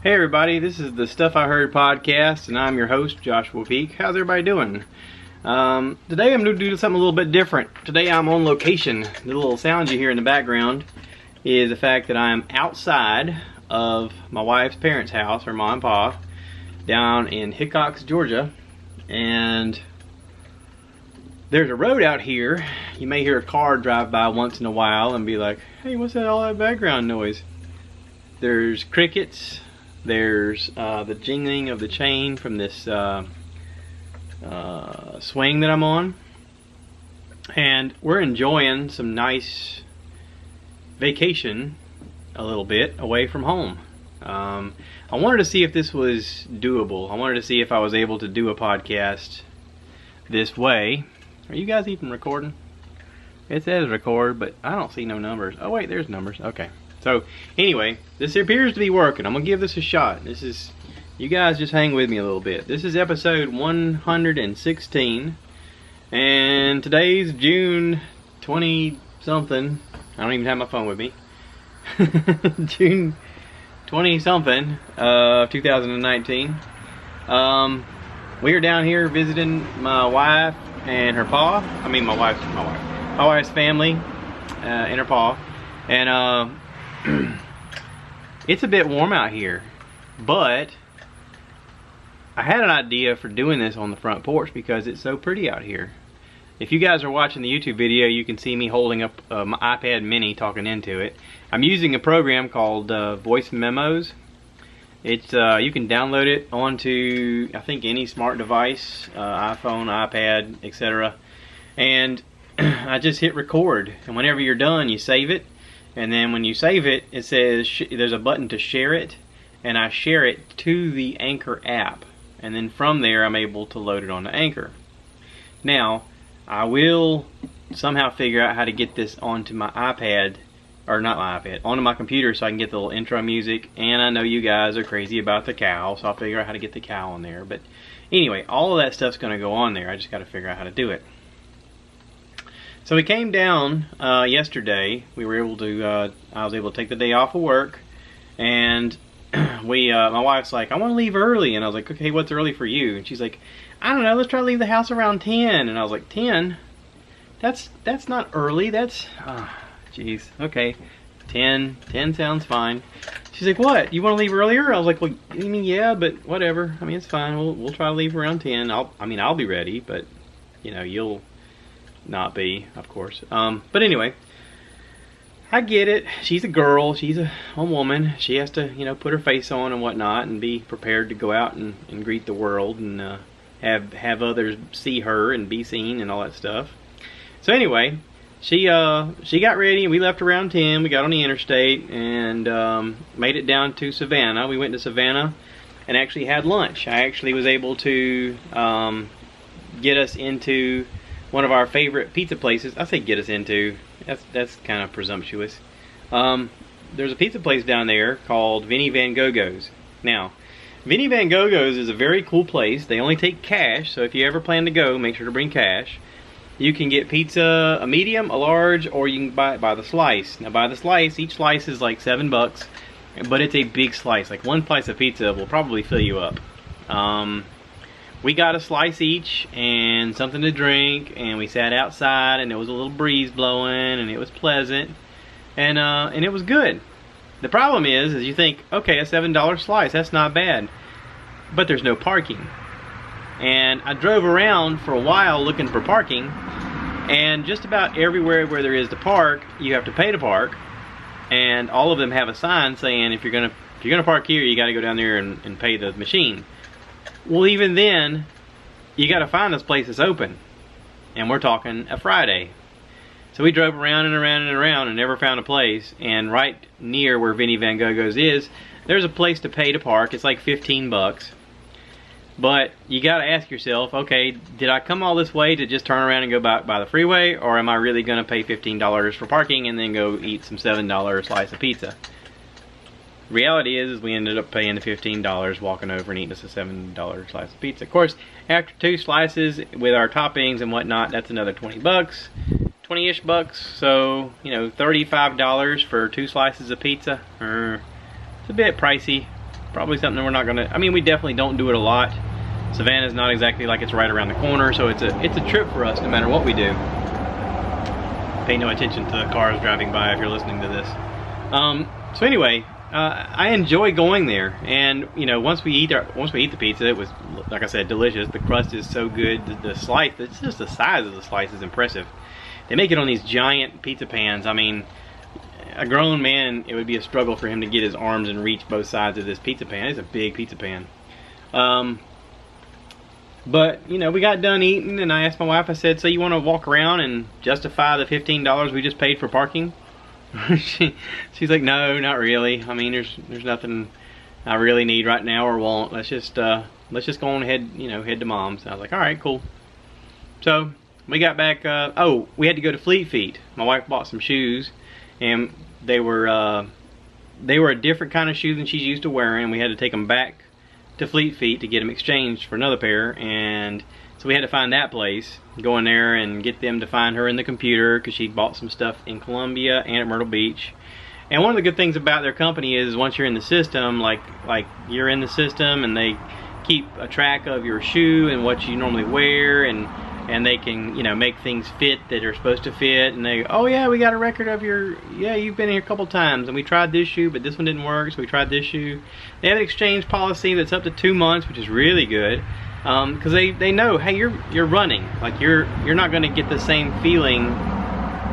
Hey everybody, this is the Stuff I Heard podcast, and I'm your host, Joshua Peak. How's everybody doing? Today I'm going to do something a little bit different. Today I'm on location. The little sound you hear in the background is the fact that I'm outside of my wife's parents' house, her mom and pa, down in Hickox, Georgia. And there's a road out here. You may hear a car drive by once in a while and be like, hey, what's all that background noise? There's crickets. There's the jingling of the chain from this swing that I'm on. And we're enjoying some nice vacation a little bit away from home. I wanted to see if this was doable. I wanted to see if I was able to do a podcast this way. Are you guys even recording? It says record, but I don't see no numbers. Oh wait, there's numbers. Okay. So anyway, this appears to be working. I'm gonna give this a shot. This is, you guys just hang with me a little bit. This is episode 116, and today's June 20 something. I don't even have my phone with me. June 20 something of 2019. We are down here visiting my wife and her pa. I mean my wife's family and her pa, and it's a bit warm out here, but I had an idea for doing this on the front porch because it's so pretty out here. If you guys are watching the YouTube video, you can see me holding up my iPad mini talking into it. I'm using a program called Voice Memos. It's you can download it onto, I think, any smart device, iPhone, iPad, etc. And I just hit record, and whenever you're done you save it. And then when you save it, it says there's a button to share it, and I share it to the Anchor app, and then from there I'm able to load it onto Anchor. Now I will somehow figure out how to get this onto my iPad, or not my iPad, onto my computer, so I can get the little intro music. And I know you guys are crazy about the cow, so I'll figure out how to get the cow on there. But anyway, all of that stuff's going to go on there. I just got to figure out how to do it. So we came down yesterday. We were able to, I was able to take the day off of work, and my wife's like, I want to leave early, and I was like, okay, what's early for you? And she's like, I don't know, let's try to leave the house around 10. And I was like, 10? That's not early. That's, jeez, okay, 10 sounds fine. She's like, what? You want to leave earlier? I was like, well, I mean, yeah, but whatever. I mean, it's fine. We'll try to leave around 10. I'll be ready, but you know, you'll not be, of course. But anyway, I get it. She's a girl. She's a woman. She has to, you know, put her face on and whatnot, and be prepared to go out and greet the world, and have others see her and be seen and all that stuff. So anyway, she got ready, and we left around 10. We got on the interstate and made it down to Savannah. We went to Savannah and actually had lunch. I actually was able to get us into one of our favorite pizza places. I say get us into, that's kind of presumptuous. There's a pizza place down there called Vinnie Van Gogo's. Now, Vinnie Van Gogo's is a very cool place. They only take cash, so if you ever plan to go, make sure to bring cash. You can get pizza, a medium, a large, or you can buy it by the slice. Now by the slice, each slice is like $7, but it's a big slice. Like one slice of pizza will probably fill you up. We got a slice each and something to drink, and we sat outside, and there was a little breeze blowing, and it was pleasant, and it was good. The problem is you think, okay, a $7 slice, that's not bad, but there's no parking. And I drove around for a while looking for parking, and just about everywhere where there is to park, you have to pay to park, and all of them have a sign saying if you're gonna park here, you got to go down there and pay the machine. Well, even then, you got to find this place that's open, and we're talking a Friday. So we drove around and around and around and never found a place. And right near where Vinnie Van Gogo's is, there's a place to pay to park. It's like $15. But you got to ask yourself, okay, did I come all this way to just turn around and go by the freeway, or am I really going to pay $15 for parking and then go eat some $7 slice of pizza? Reality is we ended up paying the $15, walking over and eating us a $7 slice of pizza. Of course, after 2 slices with our toppings and whatnot, that's another 20 bucks, 20-ish bucks. So, you know, $35 for 2 slices of pizza. It's a bit pricey. probably something we're not gonna, I mean, we definitely don't do it a lot. Savannah's not exactly like it's right around the corner, so it's a trip for us no matter what we do. Pay no attention to the cars driving by if you're listening to this. So anyway, I enjoy going there, and you know, once we eat the pizza, it was, like I said, delicious. The crust is so good. The slice, it's just the size of the slice is impressive. They make it on these giant pizza pans. I mean, a grown man, it would be a struggle for him to get his arms and reach both sides of this pizza pan. It's a big pizza pan. But, you know, we got done eating, and I asked my wife, I said, so you want to walk around and justify the $15 we just paid for parking? She's like, no, not really. I mean, there's nothing I really need right now or want. Let's just go on ahead, you know, head to Mom's. I was like, all right, cool. So we got back. Oh, we had to go to Fleet Feet. My wife bought some shoes, and they were a different kind of shoe than she's used to wearing. We had to take them back to Fleet Feet to get them exchanged for another pair, and so we had to find that place, go in there and get them to find her in the computer, because she'd bought some stuff in Columbia and at Myrtle Beach. And one of the good things about their company is once you're in the system, like you're in the system, and they keep a track of your shoe and what you normally wear, and they can, you know, make things fit that are supposed to fit, and they, oh yeah, we got a record of your, yeah, you've been here a couple times, and we tried this shoe, but this one didn't work, so we tried this shoe. They have an exchange policy that's up to 2 months, which is really good, because they know, hey, you're running, like you're not going to get the same feeling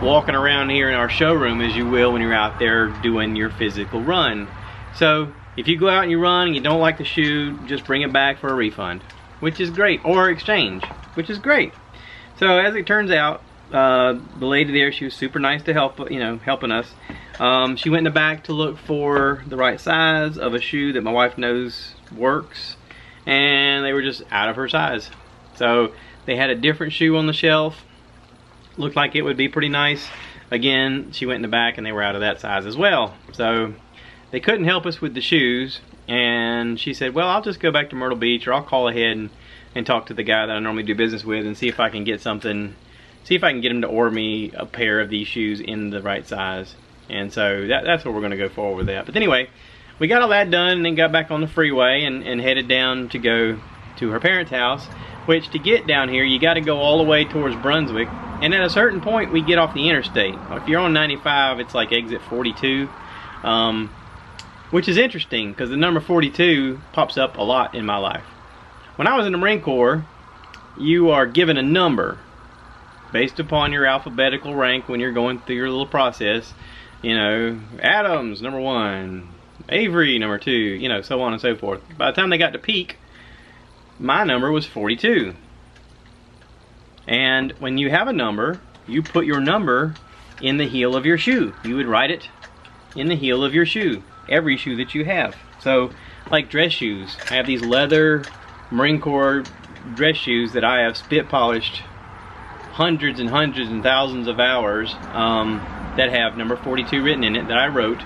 walking around here in our showroom as you will when you're out there doing your physical run. So if you go out and you run and you don't like the shoe, just bring it back for a refund, which is great, or exchange, which is great. So as it turns out, the lady there, she was super nice to help, you know, helping us. She went in the back to look for the right size of a shoe that my wife knows works, and they were just out of her size. So they had a different shoe on the shelf, looked like it would be pretty nice. Again, she went in the back and they were out of that size as well. So they couldn't help us with the shoes, and she said, well, I'll just go back to Myrtle Beach, or I'll call ahead and talk to the guy that I normally do business with and see if I can get something, see if I can get him to order me a pair of these shoes in the right size. And so that's what we're going to go forward with that. But anyway, we got all that done and then got back on the freeway and headed down to go to her parents' house, which to get down here, you got to go all the way towards Brunswick. And at a certain point, we get off the interstate. If you're on 95, it's like exit 42, which is interesting because the number 42 pops up a lot in my life. When I was in the Marine Corps, you are given a number based upon your alphabetical rank when you're going through your little process. You know, Adams, number 1, Avery, number 2, you know, so on and so forth. By the time they got to peak, my number was 42. And when you have a number, you put your number in the heel of your shoe. You would write it in the heel of your shoe, every shoe that you have. So, like dress shoes, I have these leather Marine Corps dress shoes that I have spit polished hundreds and hundreds and thousands of hours that have number 42 written in it, that I wrote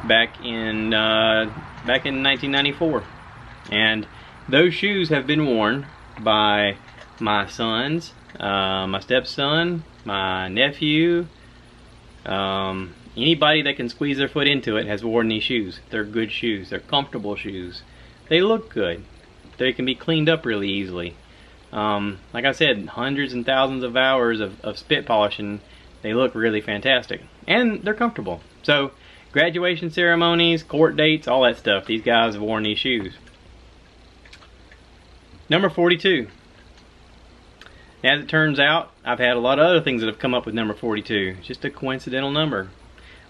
back in 1994. And those shoes have been worn by my sons, my stepson, my nephew, anybody that can squeeze their foot into it has worn these shoes. They're good shoes. They're comfortable shoes. They look good. They can be cleaned up really easily. Like I said, hundreds and thousands of hours of spit polishing. They look really fantastic. And they're comfortable. So, graduation ceremonies, court dates, all that stuff. These guys have worn these shoes. Number 42. As it turns out, I've had a lot of other things that have come up with number 42. It's just a coincidental number.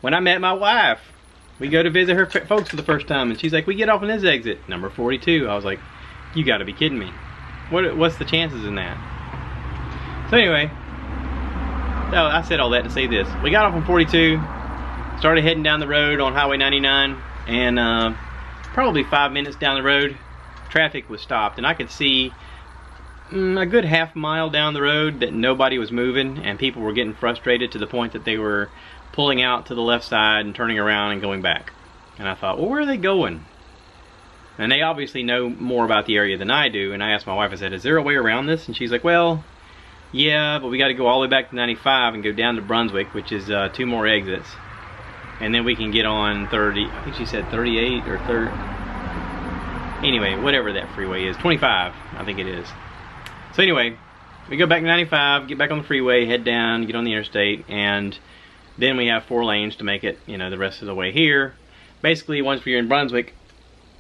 When I met my wife, we go to visit her folks for the first time, and she's like, we get off on this exit, number 42. I was like, you gotta be kidding me. What's the chances in that? So anyway, so I said all that to say this. We got off on 42, started heading down the road on Highway 99, and probably 5 minutes down the road, traffic was stopped, and I could see a good half mile down the road that nobody was moving, and people were getting frustrated to the point that they were pulling out to the left side and turning around and going back. And I thought, well, where are they going? And they obviously know more about the area than I do, and I asked my wife, I said, is there a way around this? And she's like, well, yeah, but we got to go all the way back to 95 and go down to Brunswick, which is 2 more exits. And then we can get on 30, I think she said 38 or 30. Anyway, whatever that freeway is, 25, I think it is. So anyway, we go back to 95, get back on the freeway, head down, get on the interstate, and then we have 4 lanes to make it, you know, the rest of the way here. Basically, once you're in Brunswick,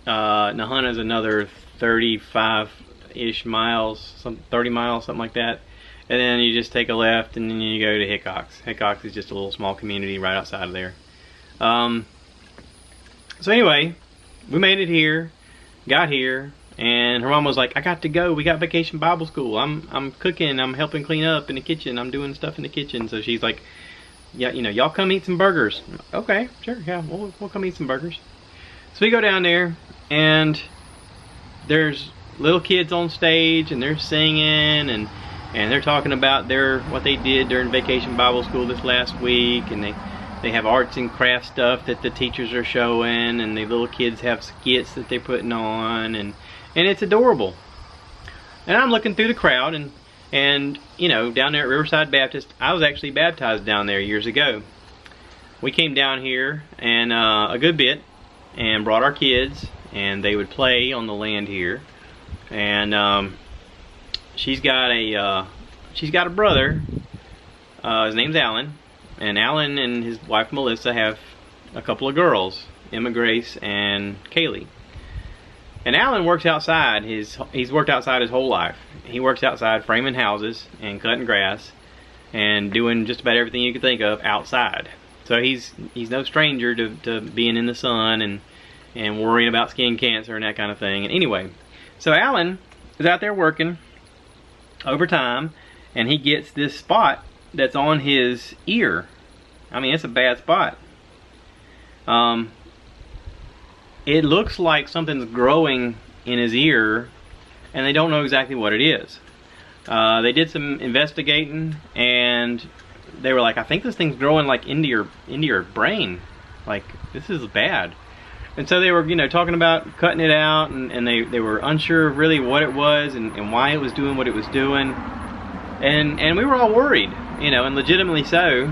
Nahunta is another 35-ish miles, 30 miles, something like that. And then you just take a left, and then you go to Hickox. Hickox is just a little small community right outside of there. So anyway, we made it here, got here, and her mom was like, I got to go, we got Vacation Bible School. I'm cooking, I'm helping clean up in the kitchen, I'm doing stuff in the kitchen. So she's like, yeah, you know, y'all come eat some burgers. Okay, sure, yeah, we'll come eat some burgers. So we go down there, and there's little kids on stage, and they're singing, and they're talking about what they did during Vacation Bible School this last week, and they have arts and crafts stuff that the teachers are showing, and the little kids have skits that they're putting on, and it's adorable. And I'm looking through the crowd, and you know, down there at Riverside Baptist, I was actually baptized down there years ago. We came down here and a good bit, and brought our kids, and they would play on the land here. And she's got a brother. His name's Alan. And Alan and his wife Melissa have a couple of girls, Emma Grace and Kaylee. And Alan works outside. He's worked outside his whole life. He works outside framing houses and cutting grass and doing just about everything you could think of outside. So he's no stranger to being in the sun and worrying about skin cancer and that kind of thing. And anyway, so Alan is out there working overtime, and he gets this spot that's on his ear. I mean, it's a bad spot. It looks like something's growing in his ear, and they don't know exactly what it is. They did some investigating, and they were like, I think this thing's growing like into your brain. Like, this is bad. And so they were, you know, talking about cutting it out, and they were unsure of really what it was and why it was doing what it was doing. And we were all worried, you know, and legitimately so.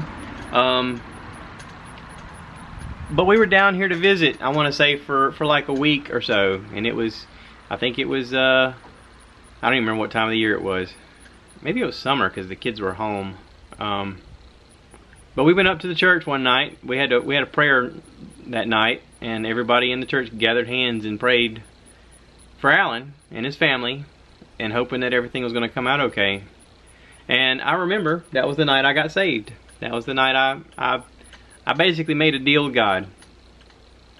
But we were down here to visit, I want to say, for like a week or so. And it was, I think it was, I don't even remember what time of the year it was. Maybe it was summer because the kids were home. But we went up to the church one night. We had a prayer that night, and everybody in the church gathered hands and prayed for Alan and his family, and hoping that everything was going to come out okay. And I remember that was the night I got saved. That was the night I basically made a deal with God.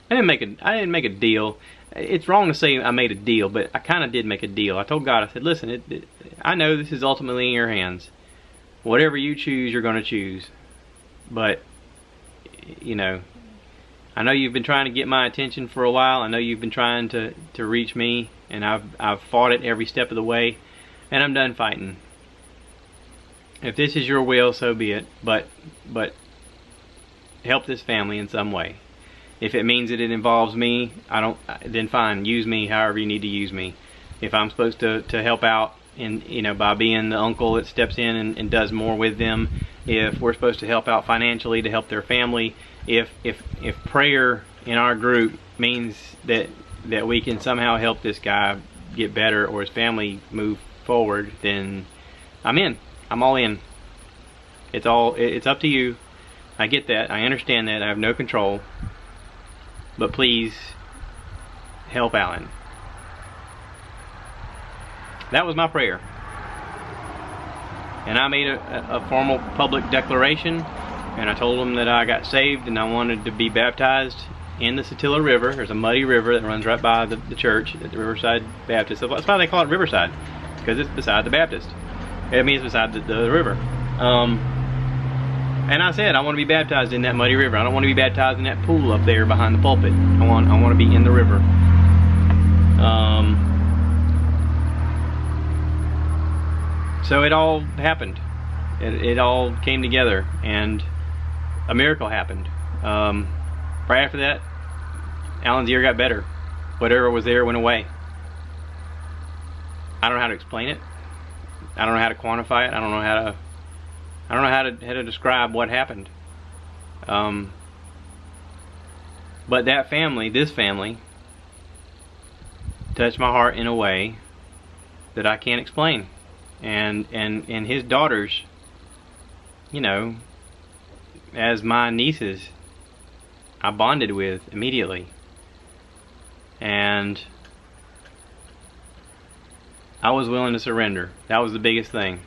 I didn't make a deal. It's wrong to say I made a deal, but I kind of did make a deal. I told God, I said, listen, I know this is ultimately in your hands. Whatever you choose, you're going to choose. But, you know, I know you've been trying to get my attention for a while. I know you've been trying to reach me, and I've fought it every step of the way, and I'm done fighting. If this is your will, so be it. But help this family in some way. If it means that it involves me, then fine, use me however you need to use me. If I'm supposed to help out by being the uncle that steps in and does more with them, if we're supposed to help out financially to help their family, if prayer in our group means that we can somehow help this guy get better or his family move forward, then I'm in. I'm all in. It's up to you. I get that. I understand that. I have no control. But please help Alan. That was my prayer. And I made a formal public declaration, and I told them that I got saved and I wanted to be baptized in the Cedar River. There's a muddy river that runs right by the church at the Riverside Baptist. That's why they call it Riverside, because it's beside the Baptist. It means beside the river. And I said, I want to be baptized in that muddy river. I don't want to be baptized in that pool up there behind the pulpit. I want to be in the river. So it all happened. It all came together, and a miracle happened. Right after that, Alan's ear got better. Whatever was there went away. I don't know how to explain it. I don't know how to quantify it. I don't know how to describe what happened. But that family, this family, touched my heart in a way that I can't explain. And his daughters, you know, as my nieces, I bonded with immediately. And I was willing to surrender. That was the biggest thing.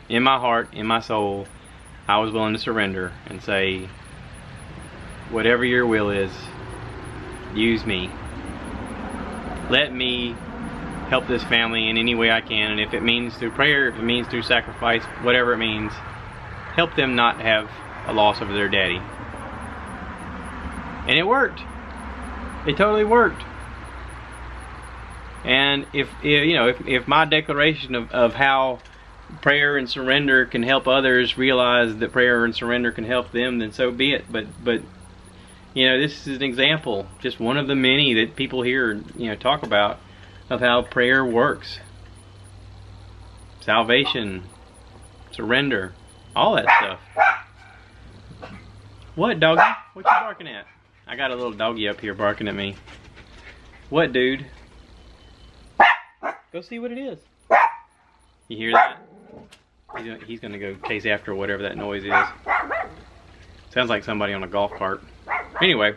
In my heart, in my soul, I was willing to surrender and say, whatever your will is, use me. Let me help this family in any way I can, and if it means through prayer, if it means through sacrifice, whatever it means, help them not have a loss of their daddy. And it worked. It totally worked. And if my declaration of how prayer and surrender can help others realize that prayer and surrender can help them, then so be it. But you know, this is an example, just one of the many that people here, you know, talk about, of how prayer works. Salvation, surrender, all that stuff. What, doggy? What you barking at? I got a little doggy up here barking at me. What, dude? Go see what it is. You hear that? He's gonna go chase after whatever that noise is. Sounds like somebody on a golf cart. Anyway,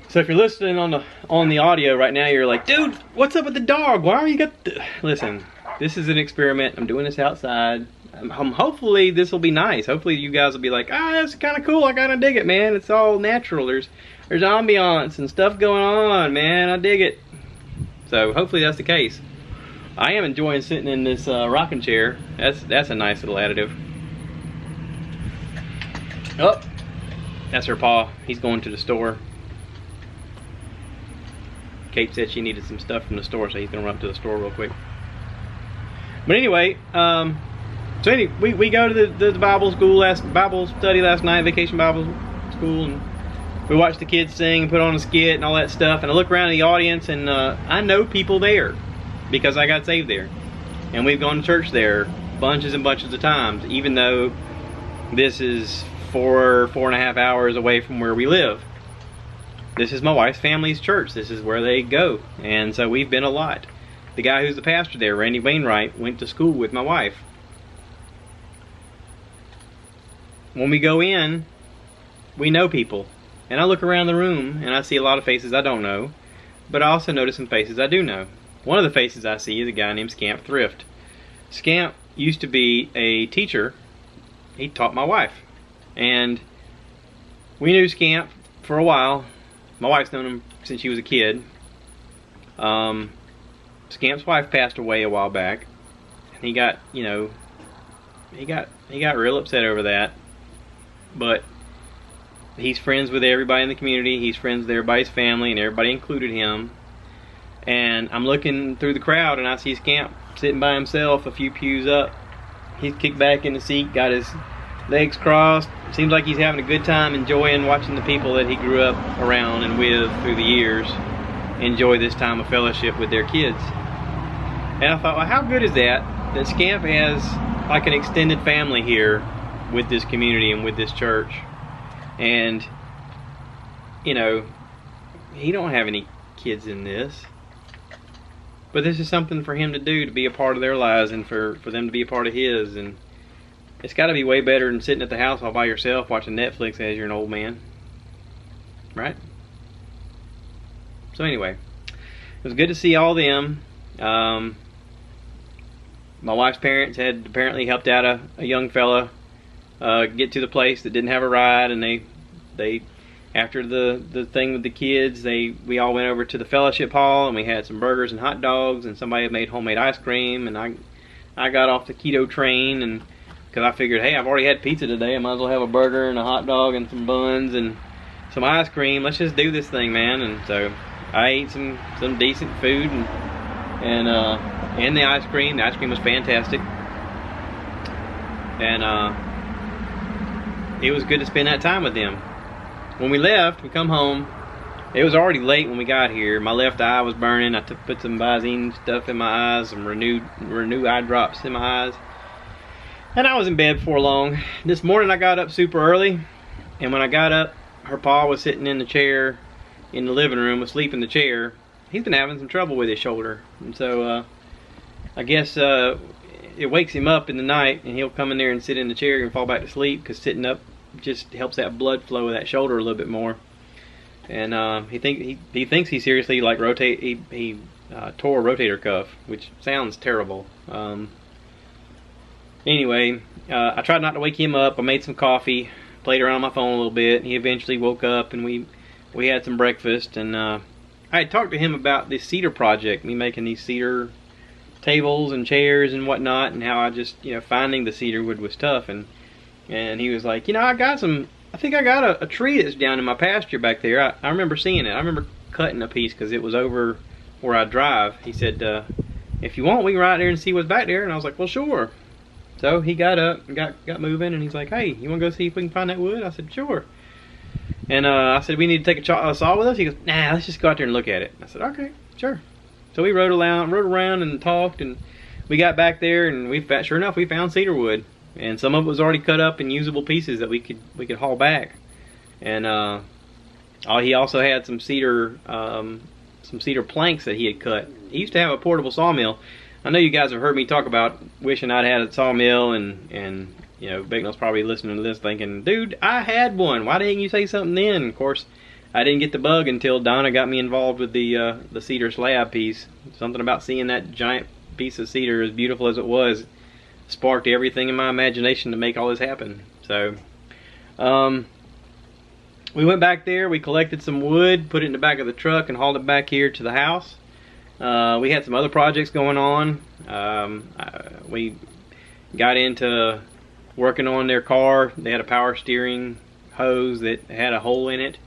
so if you're listening on the audio right now, you're like, dude, what's up with the dog? Why are you got the... Listen, this is an experiment. I'm doing this outside. Hopefully this will be nice. Hopefully you guys will be like, that's kind of cool. I kind of dig it, man. It's all natural. There's ambiance and stuff going on, man. I dig it. So hopefully that's the case. I am enjoying sitting in this rocking chair. That's a nice little additive. Oh, that's her paw. He's going to the store. Kate said she needed some stuff from the store, so he's gonna run up to the store real quick. But anyway, we go to the Bible study last night, vacation Bible school, and we watched the kids sing and put on a skit and all that stuff. And I look around the audience, and I know people there because I got saved there, and we've gone to church there bunches and bunches of times, even though this is 4.5 hours away from where we live. This is my wife's family's church. This is where they go, and so we've been a lot. The guy who's the pastor there, Randy Wainwright, went to school with my wife. When we go in, we know people. And I look around the room and I see a lot of faces I don't know, but I also notice some faces I do know. One of the faces I see is a guy named Scamp Thrift. Scamp used to be a teacher. He taught my wife. And we knew Scamp for a while. My wife's known him since she was a kid. Scamp's wife passed away a while back, and he got, you know, he got real upset over that. But he's friends with everybody in the community. He's friends with everybody's family, and everybody included him. And I'm looking through the crowd, and I see Scamp sitting by himself a few pews up. He's kicked back in the seat, got his legs crossed. Seems like he's having a good time, enjoying watching the people that he grew up around and with through the years enjoy this time of fellowship with their kids. And I thought, well, how good is that Scamp has like an extended family here with this community and with this church. And, you know, he don't have any kids in this, but this is something for him to do, to be a part of their lives, and for them to be a part of his. And it's got to be way better than sitting at the house all by yourself watching Netflix as you're an old man, right? So anyway, it was good to see all them. My wife's parents had apparently helped out a young fella get to the place that didn't have a ride, and they after the thing with the kids, we all went over to the fellowship hall, and we had some burgers and hot dogs, and somebody had made homemade ice cream, and I got off the keto train, and because I figured, hey, I've already had pizza today, I might as well have a burger and a hot dog and some buns and some ice cream. Let's just do this thing, man. And so I ate some decent food and the ice cream. The ice cream was fantastic, and it was good to spend that time with them. When we left, we come home. It was already late when we got here. My left eye was burning. I put some Visine stuff in my eyes, some Renew eye drops in my eyes, and I was in bed before long. This morning I got up super early, and when I got up, her pa was sitting in the chair in the living room, asleep in the chair, he's been having some trouble with his shoulder, and so I guess it wakes him up in the night, and he'll come in there and sit in the chair and fall back to sleep, because sitting up just helps that blood flow of that shoulder a little bit more. And he thinks he seriously like tore a rotator cuff, which sounds terrible. Anyway, I tried not to wake him up. I made some coffee, played around on my phone a little bit. He eventually woke up, and we had some breakfast. And I had talked to him about this cedar project, me making these cedar tables and chairs and whatnot, and how I just, finding the cedar wood was tough. And he was like, I think I got a tree that's down in my pasture back there. I remember seeing it. I remember cutting a piece because it was over where I drive. He said, if you want, we can ride there and see what's back there. And I was like, well, sure. So he got up and got moving, and he's like, hey, you want to go see if we can find that wood? I said, sure. And I said, we need to take a saw with us? He goes, nah, let's just go out there and look at it. I said, okay, sure. So we rode around and talked, and we got back there, and sure enough, we found cedar wood. And some of it was already cut up in usable pieces that we could haul back. And he also had some cedar planks that he had cut. He used to have a portable sawmill. I know you guys have heard me talk about wishing I'd had a sawmill, and Bicknell's probably listening to this thinking, dude, I had one. Why didn't you say something then? Of course, I didn't get the bug until Donna got me involved with the cedar slab piece. Something about seeing that giant piece of cedar, as beautiful as it was, sparked everything in my imagination to make all this happen. So we went back there, we collected some wood, put it in the back of the truck, and hauled it back here to the house. We had some other projects going on. We got into working on their car. They had a power steering hose that had a hole in it.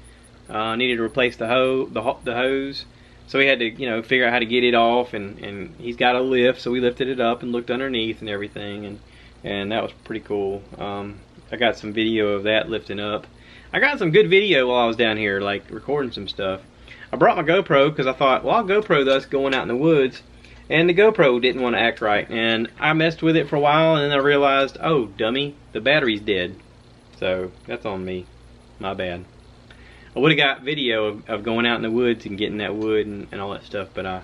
Needed to replace the hose. So we had to, figure out how to get it off, and he's got a lift, so we lifted it up and looked underneath and everything, and that was pretty cool. I got some video of that lifting up. I got some good video while I was down here, like recording some stuff. I brought my GoPro because I thought, well, I'll GoPro us going out in the woods, and the GoPro didn't want to act right, and I messed with it for a while, and then I realized, oh, dummy, the battery's dead. So that's on me. My bad. I would have got video of going out in the woods and getting that wood and all that stuff, but I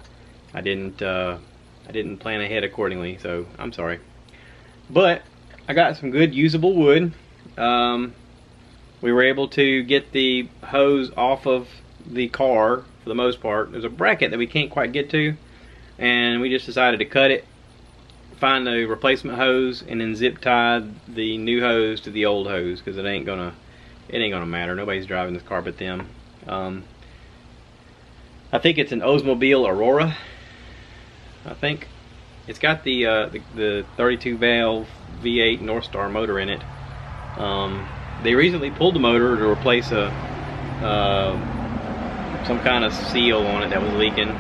didn't plan ahead accordingly, so I'm sorry. But I got some good usable wood. We were able to get the hose off of the car for the most part. There's a bracket that we can't quite get to, and we just decided to cut it, find the replacement hose, and then zip tie the new hose to the old hose, because it ain't gonna matter. Nobody's driving this car but them. I think it's an Oldsmobile Aurora. I think it's got the 32 valve V8 North Star motor in it. They recently pulled the motor to replace some kind of seal on it that was leaking.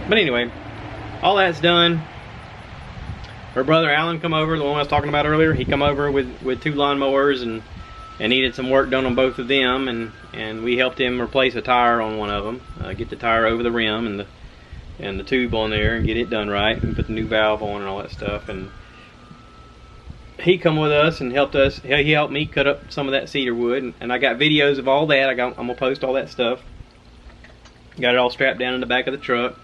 But anyway, all that's done. Her brother Alan come over, the one I was talking about earlier. He come over with 2 lawnmowers and needed some work done on both of them, and we helped him replace a tire on one of them, get the tire over the rim and the tube on there, and get it done right, and put the new valve on and all that stuff. And he come with us and helped us. He helped me cut up some of that cedar wood, and I got videos of all that. I'm gonna post all that stuff. Got it all strapped down in the back of the truck,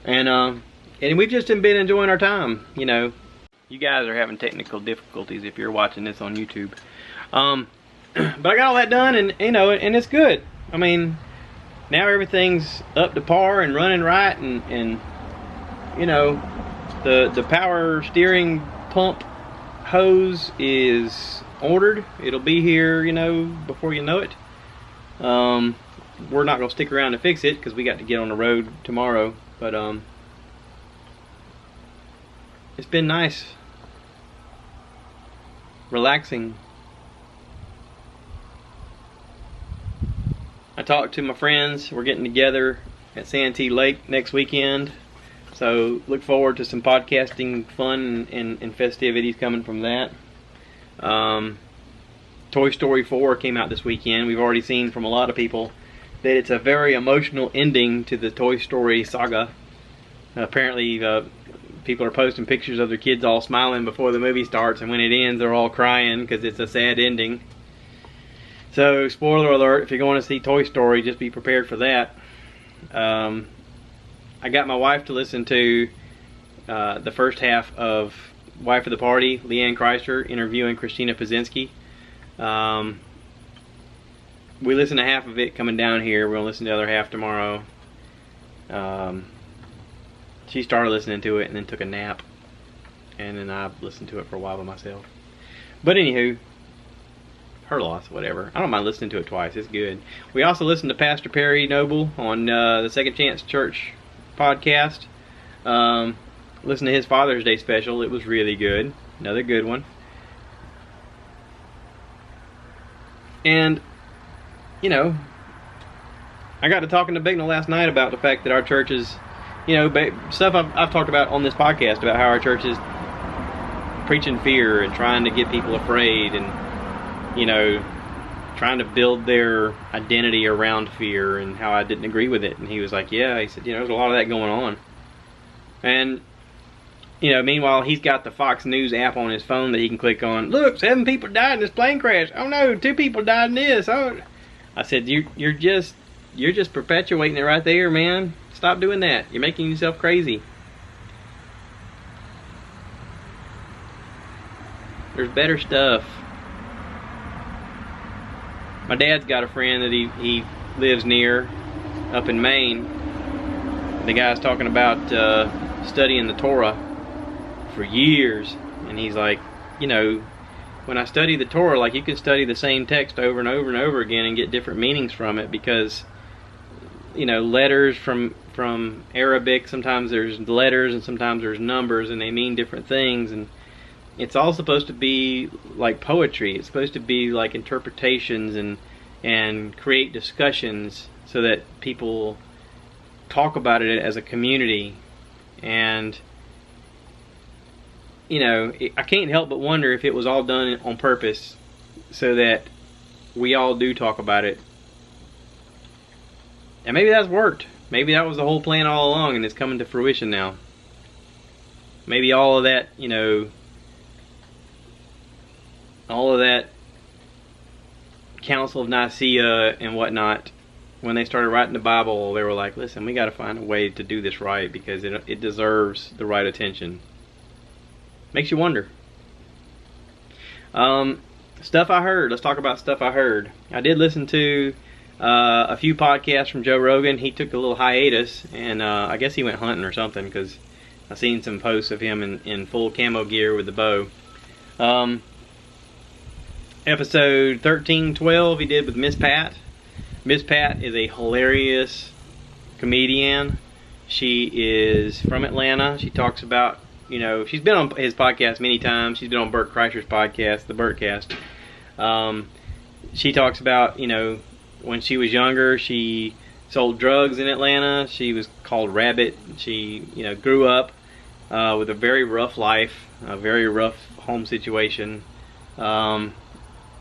and we've just been enjoying our time. You guys are having technical difficulties if you're watching this on YouTube. But I got all that done, and and it's good. I mean, now everything's up to par and running right, and the power steering pump hose is ordered. It'll be here, before you know it. We're not gonna stick around to fix it because we got to get on the road tomorrow, but it's been nice, relaxing. I talked to my friends. We're getting together at Santee Lake next weekend, so look forward to some podcasting fun and festivities coming from that. Toy Story 4 came out this weekend. We've already seen from a lot of people that it's a very emotional ending to the Toy Story saga. Apparently people are posting pictures of their kids all smiling before the movie starts, and when it ends they're all crying because it's a sad ending. So, spoiler alert, if you're going to see Toy Story, just be prepared for that. I got my wife to listen to the first half of Wife of the Party, Leanne Chrysler interviewing Christina Pazynski. We listened to half of it coming down here. We're going to listen to the other half tomorrow. She started listening to it and then took a nap. And then I listened to it for a while by myself. But anywho, her loss, whatever. I don't mind listening to it twice. It's good. We also listened to Pastor Perry Noble on the Second Chance Church podcast. Listen to his Father's Day special. It was really good. Another good one. And, you know, I got to talking to Bignell last night about the fact that our church is, you know, stuff I've talked about on this podcast about how our church is preaching fear and trying to get people afraid and, you know, trying to build their identity around fear, and how I didn't agree with it. And he was like, yeah, he said, you know, there's a lot of that going on. And, you know, meanwhile, he's got the Fox News app on his phone that he can click on. Look, 7 people died in this plane crash. Oh no, 2 people died in this. Oh, I said, you're just perpetuating it right there, man. Stop doing that. You're making yourself crazy. There's better stuff. My dad's got a friend that he lives near up in Maine. The guy's talking about studying the Torah for years, and he's like, you know, when I study the Torah, like, you can study the same text over and over and over again and get different meanings from it, because, you know, letters from Arabic, sometimes there's letters and sometimes there's numbers, and they mean different things, and it's all supposed to be like poetry. It's supposed to be like interpretations and create discussions so that people talk about it as a community. And, you know, I can't help but wonder if it was all done on purpose so that we all do talk about it. And maybe that's worked. Maybe that was the whole plan all along, and it's coming to fruition now. Maybe all of that, you know, all of that Council of Nicaea and whatnot, when they started writing the Bible, they were like, listen, we got to find a way to do this right, because it deserves the right attention. Makes you wonder. Stuff I heard. Let's talk about stuff I heard. I did listen to a few podcasts from Joe Rogan. He took a little hiatus, and I guess he went hunting or something, because I seen some posts of him in full camo gear with the bow. Episode 1312 he did with Miss Pat. Miss Pat is a hilarious comedian. She is from Atlanta. She talks about, you know, she's been on his podcast many times. She's been on Bert Kreischer's podcast, the Bertcast. She talks about, you know, when she was younger, she sold drugs in Atlanta. She was called Rabbit. She, you know, grew up with a very rough life, a very rough home situation.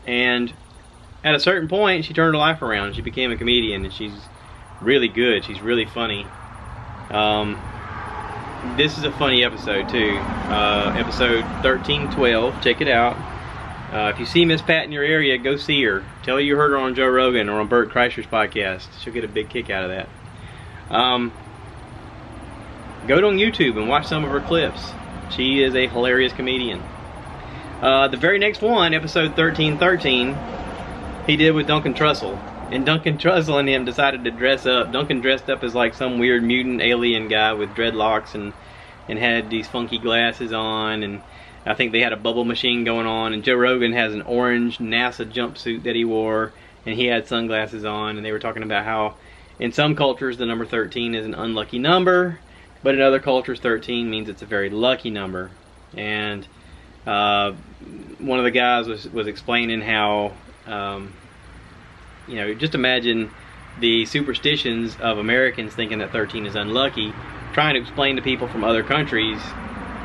And at a certain point, she turned her life around. She became a comedian, and she's really good. She's really funny. This is a funny episode, too. Episode 1312. Check it out. If you see Miss Pat in your area, go see her. Tell her you heard her on Joe Rogan or on Bert Kreischer's podcast. She'll get a big kick out of that. Go on YouTube and watch some of her clips. She is a hilarious comedian. The very next one, episode 1313, he did with Duncan Trussell. And Duncan Trussell and him decided to dress up. Duncan dressed up as like some weird mutant alien guy with dreadlocks and had these funky glasses on. And I think they had a bubble machine going on. And Joe Rogan has an orange NASA jumpsuit that he wore. And he had sunglasses on. And they were talking about how in some cultures the number 13 is an unlucky number. But in other cultures 13 means it's a very lucky number. And one of the guys was explaining how, you know, just imagine the superstitions of Americans thinking that 13 is unlucky, trying to explain to people from other countries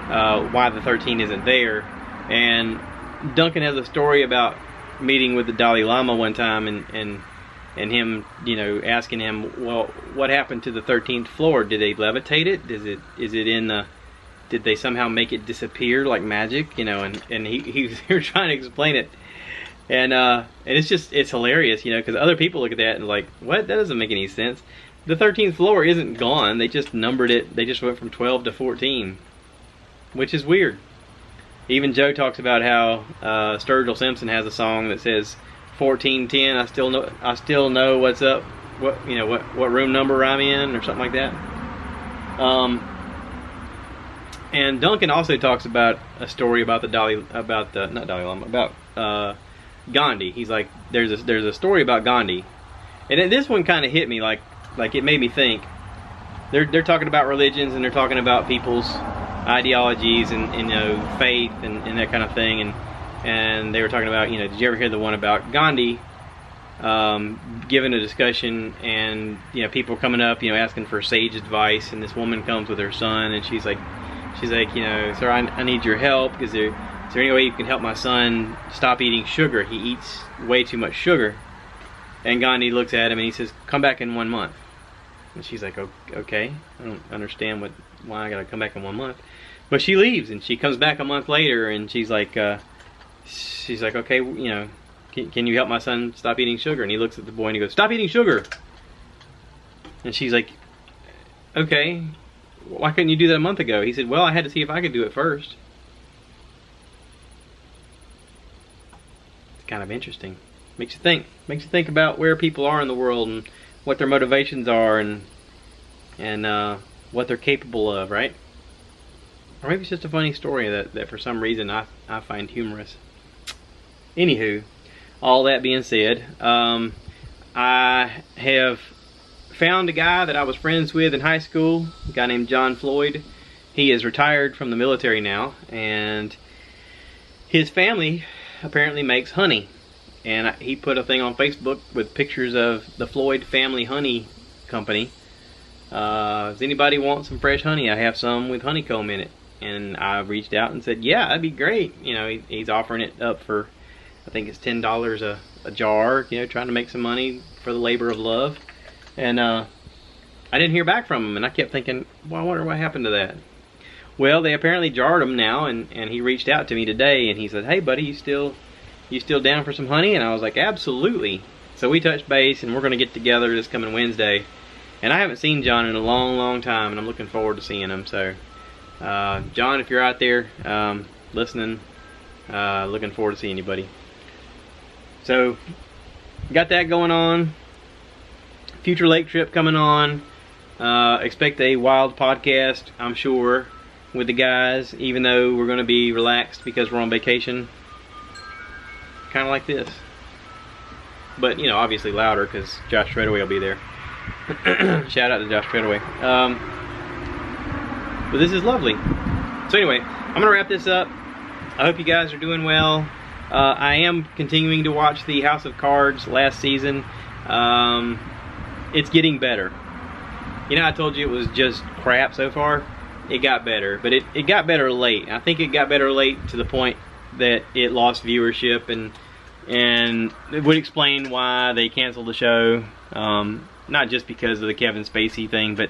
why the 13 isn't there. And Duncan has a story about meeting with the Dalai Lama one time and him, you know, asking him, well, what happened to the 13th floor? Did they levitate it? Is it in the... Did they somehow make it disappear like magic? You know, and they were trying to explain it. And it's hilarious, you know, because other people look at that and like, what? That doesn't make any sense. the 13th floor isn't gone. They just numbered it. They just went from 12 to 14, which is weird. Even Joe talks about how Sturgill Simpson has a song that says 1410. I still know what's up. What room number I'm in, or something like that. And Duncan also talks about a story about Gandhi. He's like, there's a story about Gandhi, and then this one kind of hit me, like it made me think. They're talking about religions, and they're talking about people's ideologies and faith and that kind of thing, and they were talking about, did you ever hear the one about Gandhi giving a discussion, and people coming up asking for sage advice, and this woman comes with her son, and she's like, sir, I need your help. Is there any way you can help my son stop eating sugar? He eats way too much sugar. And Gandhi looks at him and he says, come back in 1 month. And she's like, okay, I don't understand why I gotta come back in 1 month. But she leaves, and she comes back a month later, and she's like, okay, can you help my son stop eating sugar? And he looks at the boy and he goes, stop eating sugar. And she's like, okay, why couldn't you do that a month ago? He said, well, I had to see if I could do it first. It's kind of interesting. Makes you think. Makes you think about where people are in the world and what their motivations are, and what they're capable of, right? Or maybe it's just a funny story that for some reason I find humorous. Anywho, all that being said, I have found a guy that I was friends with in high school, a guy named John Floyd. He is retired from the military now, and his family apparently makes honey. And he put a thing on Facebook with pictures of the Floyd Family Honey Company. Does anybody want some fresh honey? I have some with honeycomb in it. And I reached out and said, yeah, that'd be great. He's offering it up for, I think it's $10 a jar, trying to make some money for the labor of love. And I didn't hear back from him, and I kept thinking, well, I wonder what happened to that. Well, they apparently jarred him now, and he reached out to me today, and he said, hey buddy, you still down for some honey? And I was like, absolutely. So we touched base, and we're going to get together this coming Wednesday. And I haven't seen John in a long time, and I'm looking forward to seeing him. So John, if you're out there listening, looking forward to seeing you, buddy. So got that going on. Future lake trip coming on. Expect a wild podcast, I'm sure, with the guys, even though we're going to be relaxed because we're on vacation. Kind of like this. But, obviously louder because Josh Treadaway will be there. Shout out to Josh Treadaway. But this is lovely. So anyway, I'm going to wrap this up. I hope you guys are doing well. I am continuing to watch the House of Cards last season. It's getting better. I told you it was just crap so far. It got better, but it got better late. I think it got better late to the point that it lost viewership, and it would explain why they canceled the show. Not just because of the Kevin Spacey thing, but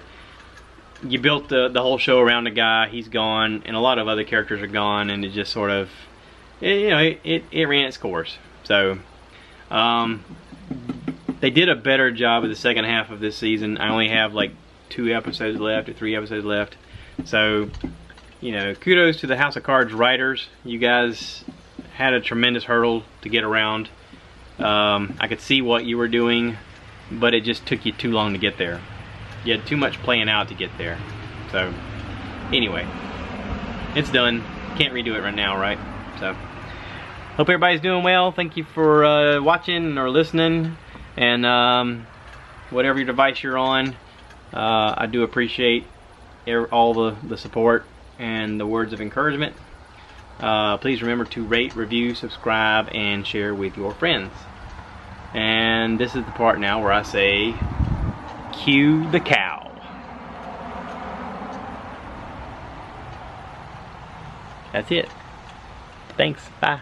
you built the whole show around a guy, he's gone, and a lot of other characters are gone, and it just sort of, it ran its course. So, they did a better job of the second half of this season. I only have like 2 episodes left or 3 episodes left. So, kudos to the House of Cards writers. You guys had a tremendous hurdle to get around. I could see what you were doing, but it just took you too long to get there. You had too much playing out to get there. So, anyway, it's done. Can't redo it right now, right? So, hope everybody's doing well. Thank you for watching or listening. And whatever your device you're on, I do appreciate all the support and the words of encouragement. Please remember to rate, review, subscribe, and share with your friends. And this is the part now where I say, cue the cow. That's it. Thanks. Bye.